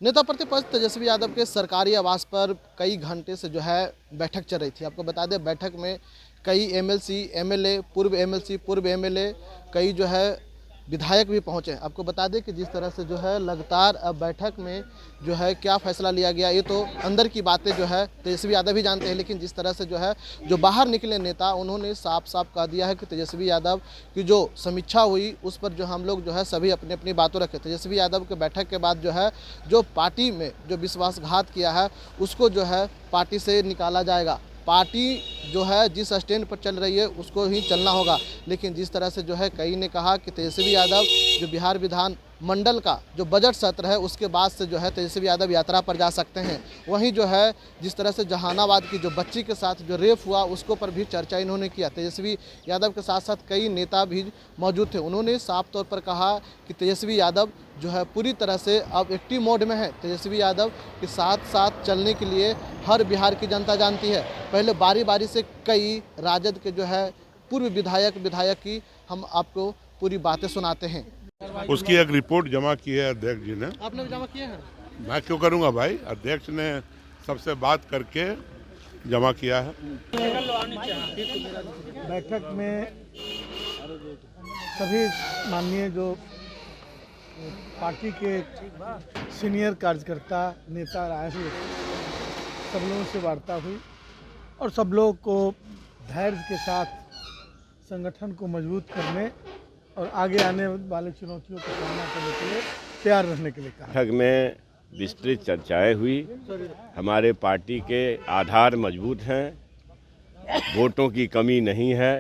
नेता प्रतिपक्ष तेजस्वी यादव के सरकारी आवास पर कई घंटे से जो है बैठक चल रही थी। आपको बता दें, बैठक में कई एमएलसी, एमएलए, पूर्व एमएलसी, पूर्व एमएलए, कई जो है विधायक भी पहुंचे। आपको बता दें कि जिस तरह से जो है लगातार अब बैठक में जो है क्या फैसला लिया गया, ये तो अंदर की बातें जो है तेजस्वी यादव ही जानते हैं। लेकिन जिस तरह से जो है जो बाहर निकले नेता, उन्होंने साफ साफ कह दिया है कि तेजस्वी यादव की जो समीक्षा हुई उस पर जो हम लोग जो है सभी अपनी अपनी बातों रखे। तेजस्वी यादव के बैठक के बाद जो है जो पार्टी में जो विश्वासघात किया है उसको जो है पार्टी से निकाला जाएगा। पार्टी जो है जिस स्टैंड पर चल रही है उसको ही चलना होगा। लेकिन जिस तरह से जो है कई ने कहा कि तेजस्वी यादव जो बिहार विधान मंडल का जो बजट सत्र है उसके बाद से जो है तेजस्वी यादव यात्रा पर जा सकते हैं। वहीं जो है जिस तरह से जहानाबाद की जो बच्ची के साथ जो रेप हुआ उसको पर भी चर्चा इन्होंने किया। तेजस्वी यादव के साथ साथ कई नेता भी मौजूद थे। उन्होंने साफ तौर पर कहा कि तेजस्वी यादव जो है पूरी तरह से अब एक्टिव मोड में है। तेजस्वी यादव के साथ साथ चलने के लिए हर बिहार की जनता जानती है। पहले बारी बारी से कई राजद के जो है पूर्व विधायक की हम आपको पूरी बातें सुनाते हैं। उसकी एक रिपोर्ट जमा की है अध्यक्ष जी ने। आपने भी जमा किया है? मैं क्यों करूंगा भाई, अध्यक्ष ने सबसे बात करके जमा किया है। बैठक में सभी माननीय जो पार्टी के सीनियर कार्यकर्ता नेता आए हुए, सब लोगों से वार्ता हुई और सब लोग को धैर्य के साथ संगठन को मजबूत करने और आगे आने वाले चुनौतियों का सामना करने के लिए तैयार रहने के लिए कहा। बैठक में विस्तृत चर्चाएं हुई। हमारे पार्टी के आधार मजबूत हैं, वोटों की कमी नहीं है।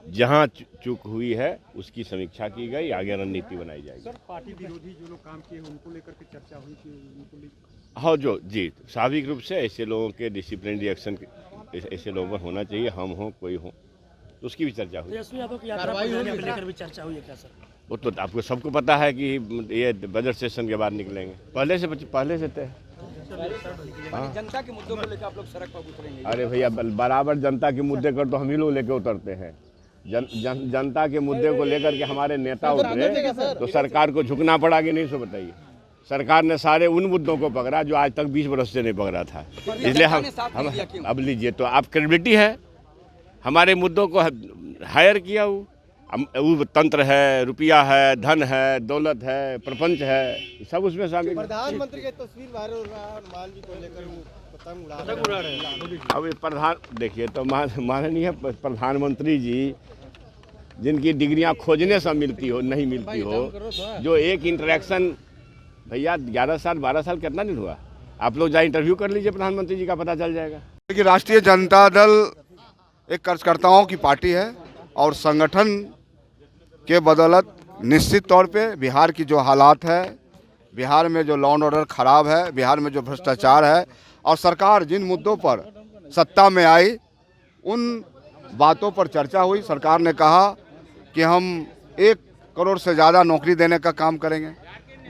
जहां चूक हुई है उसकी समीक्षा की गई, आगे रणनीति बनाई जाएगी। सर, पार्टी विरोधी जो लोग काम किए उनको लेकर के चर्चा हुई थी। हाँ जी, स्वाभाविक रूप से ऐसे लोगों के डिसिप्लिन रिएक्शन ऐसे लोगों पर होना चाहिए, हम हों कोई हो, तो उसकी भी चर्चा हुई। तेजस्वी यादव की यात्रा पर जाने को लेकर भी चर्चा हुई है क्या सर? वो तो आपको सबको पता है कि ये बजट सेशन के बाद निकलेंगे, पहले से तय। जनता के मुद्दों को लेकर आप लोग सड़क पर उतरेंगे? अरे भैया, बराबर जनता के मुद्दे पर तो हम ही लोग लेकर उतरते हैं। जनता के मुद्दे को लेकर के हमारे नेता उतरे तो सरकार को झुकना पड़ा कि नहीं, सो बताइए। सरकार ने सारे उन मुद्दों को पकड़ा जो आज तक 20 वर्ष से नहीं पकड़ा था। इसलिए हम अब लीजिए तो आप क्रेडिबिलिटी है, हमारे मुद्दों को हायर किया। वो तंत्र है, रुपया है, धन है, दौलत है, प्रपंच है, सब उसमें शामिल। प्रधानमंत्री की तस्वीर वायरल हो रहा है और मालवी को लेकर वो पतंग उड़ा रहे हैं। अब प्रधान देखिए तो माननीय प्रधानमंत्री जी जिनकी डिग्रियां खोजने से नहीं मिलती हो, जो एक इंटरेक्शन भैया 11 साल 12 साल कितना दिन हुआ, आप लोग जाए इंटरव्यू कर लीजिए प्रधानमंत्री जी का, पता चल जाएगा। देखिए, राष्ट्रीय जनता दल एक कार्यकर्ताओं की पार्टी है और संगठन के बदौलत निश्चित तौर पे बिहार की जो हालात है, बिहार में जो लॉ एंड ऑर्डर खराब है, बिहार में जो भ्रष्टाचार है और सरकार जिन मुद्दों पर सत्ता में आई उन बातों पर चर्चा हुई। सरकार ने कहा कि हम 1 करोड़ से ज़्यादा नौकरी देने का काम करेंगे,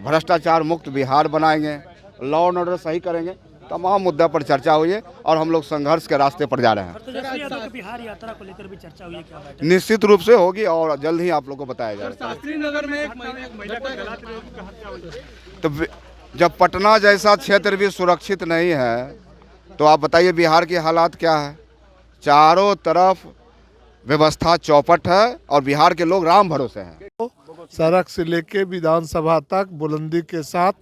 भ्रष्टाचार मुक्त बिहार बनाएंगे, लॉ एंड ऑर्डर सही करेंगे। तमाम मुद्दा पर चर्चा हुई है और हम लोग संघर्ष के रास्ते पर जा रहे हैं। तेजस्वी यादव की बिहार यात्रा को लेकर भी चर्चा हुई है क्या? निश्चित रूप से होगी और जल्द ही आप लोग को बताया जाएगा। नगर में एक महिला को हत्या हुई। तो जब पटना जैसा क्षेत्र भी सुरक्षित नहीं है तो आप बताइए बिहार की हालात क्या है। चारों तरफ व्यवस्था चौपट है और बिहार के लोग राम भरोसे हैं। सड़क से लेके विधानसभा तक बुलंदी के साथ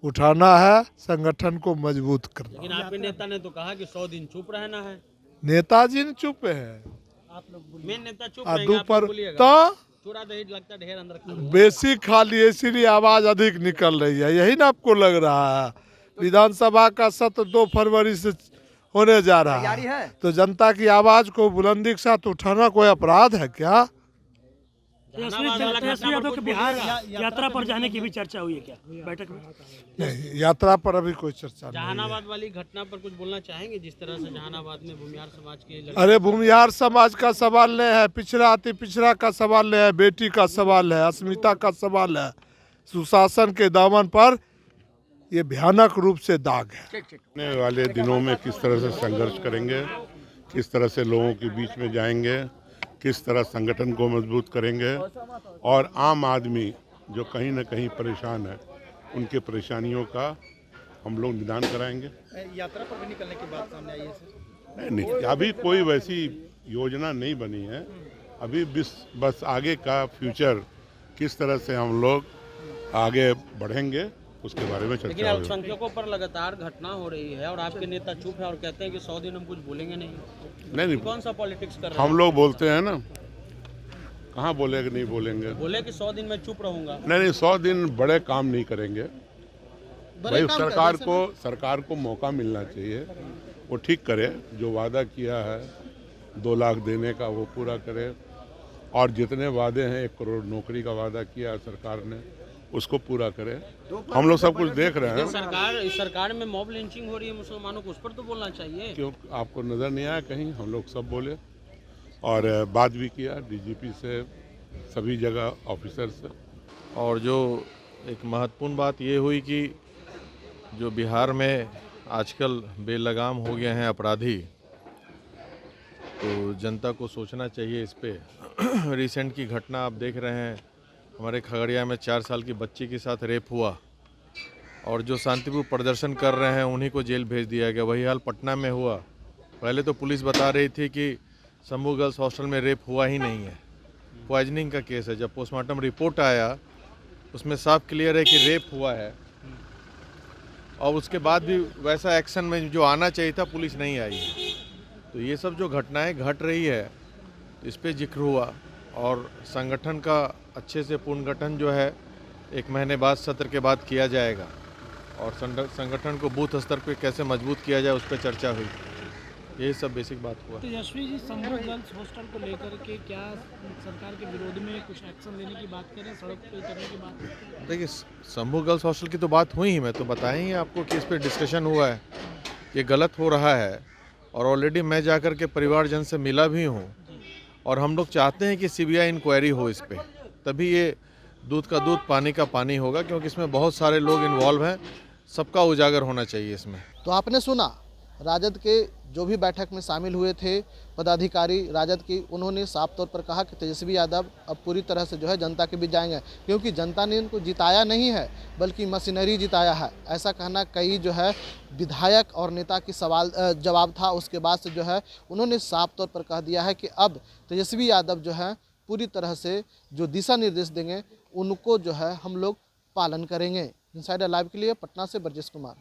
उठाना है, संगठन को मजबूत करना। लेकिन आपके नेता ने तो कहा कि 100 दिन चुप रहना है। नेताजी ने चुप है, आप लोग मेन नेता चुप आदू रहेंगे, पर तो चूड़ा दही लगता ढेर अंदर बेसी खा लिए इसीलिए आवाज अधिक निकल रही है, यही ना आपको लग रहा है। विधानसभा का सत्र 2 फरवरी से होने जा रहा है, तो जनता की आवाज को बुलंदी के साथ उठाना कोई अपराध है क्या? तेजस्वी यादव के बिहार यात्रा पर जाने की भी चर्चा हुई है क्या बैठक में? नहीं, यात्रा पर अभी कोई चर्चा नहीं है। जहानाबाद वाली घटना पर कुछ बोलना चाहेंगे, जिस तरह से जहानाबाद में भूमिहार समाज के अरे भूमिहार समाज का सवाल नहीं है, पिछड़ा अति पिछड़ा का सवाल नहीं है, बेटी का सवाल है, अस्मिता का सवाल है। सुशासन के दामन पर ये भयानक रूप से दाग है। आने वाले दिनों में किस तरह से संघर्ष करेंगे, किस तरह से लोगों के बीच में जाएंगे, किस तरह संगठन को मजबूत करेंगे और आम आदमी जो कहीं ना कहीं परेशान है उनके परेशानियों का हम लोग निदान कराएंगे। यात्रा पर भी निकलने की बात सामने आई है सर। नहीं, अभी कोई वैसी योजना नहीं बनी है। अभी बस आगे का फ्यूचर किस तरह से हम लोग आगे बढ़ेंगे उसके बारे में लेकिन चर्चा होगी। अल्पसंख्यकों पर लगातार घटना हो रही है और आपके नेता चुप है और कहते हैं कि 100 दिन हम कुछ बोलेंगे नहीं। नहीं, कौन सा पॉलिटिक्स कर रहे हैं? हम लोग बोलते हैं ना, कहाँ बोलेंगे नहीं बोलेंगे। बोले कि 100 दिन में चुप रहूंगा। नहीं, 100 दिन बड़े काम नहीं करेंगे भाई। काम सरकार को मौका मिलना चाहिए, वो ठीक करे। जो वादा किया है 2 लाख देने का वो पूरा करे, और जितने वादे हैं 1 करोड़ नौकरी का वादा किया है सरकार ने उसको पूरा करे। हम लोग सब कुछ देख रहे हैं। इस सरकार में मॉब लिंचिंग हो रही है मुसलमानों को, उस पर तो बोलना चाहिए। क्यों आपको नज़र नहीं आया कहीं? हम लोग सब बोले और बात भी किया डीजीपी से, सभी जगह ऑफिसर से। और जो एक महत्वपूर्ण बात ये हुई कि जो बिहार में आजकल बेलगाम हो गए हैं अपराधी, तो जनता को सोचना चाहिए इस पे। रिसेंट की घटना आप देख रहे हैं, हमारे खगड़िया में 4 साल की बच्ची के साथ रेप हुआ और जो शांतिपूर्ण प्रदर्शन कर रहे हैं उन्हीं को जेल भेज दिया गया। वही हाल पटना में हुआ। पहले तो पुलिस बता रही थी कि शंभू गर्ल्स हॉस्टल में रेप हुआ ही नहीं है, पॉइजनिंग का केस है। जब पोस्टमार्टम रिपोर्ट आया उसमें साफ क्लियर है कि रेप हुआ है, और उसके बाद भी वैसा एक्शन में जो आना चाहिए था पुलिस नहीं आई। तो ये सब जो घटनाएं घट रही है इस पे जिक्र हुआ, और संगठन का अच्छे से पुनर्गठन जो है 1 महीने बाद सत्र के बाद किया जाएगा, और संगठन को बूथ स्तर पे कैसे मजबूत किया जाए उस पर चर्चा हुई। यही सब बेसिक बात हुआ। तेजस्वी जी शंभू गर्ल्स हॉस्टल को लेकर के क्या सरकार के विरोध में कुछ एक्शन लेने की बात करें, सड़क पे उतरने की बात करें? देखिए, शंभू गर्ल्स हॉस्टल की तो बात हुई ही, मैं तो बताया ही आपको कि इस पर डिस्कशन हुआ है, ये गलत हो रहा है, और ऑलरेडी मैं जाकर के परिवारजन से मिला भी हूँ, और हम लोग चाहते हैं कि सीबीआई इंक्वायरी हो इस पर, तभी ये दूध का दूध पानी का पानी होगा, क्योंकि इसमें बहुत सारे लोग इन्वॉल्व हैं, सबका उजागर होना चाहिए इसमें। तो आपने सुना राजद के जो भी बैठक में शामिल हुए थे पदाधिकारी राजद की, उन्होंने साफ तौर पर कहा कि तेजस्वी यादव अब पूरी तरह से जो है जनता के बीच जाएंगे, क्योंकि जनता ने इनको जिताया नहीं है बल्कि मशीनरी जिताया है। ऐसा कहना कई जो है विधायक और नेता की जवाब था। उसके बाद से जो है उन्होंने साफ तौर पर कह दिया है कि अब तेजस्वी यादव जो है पूरी तरह से जो दिशा निर्देश देंगे उनको जो है हम लोग पालन करेंगे। इनसाइडर लाइव के लिए पटना से ब्रजेश कुमार।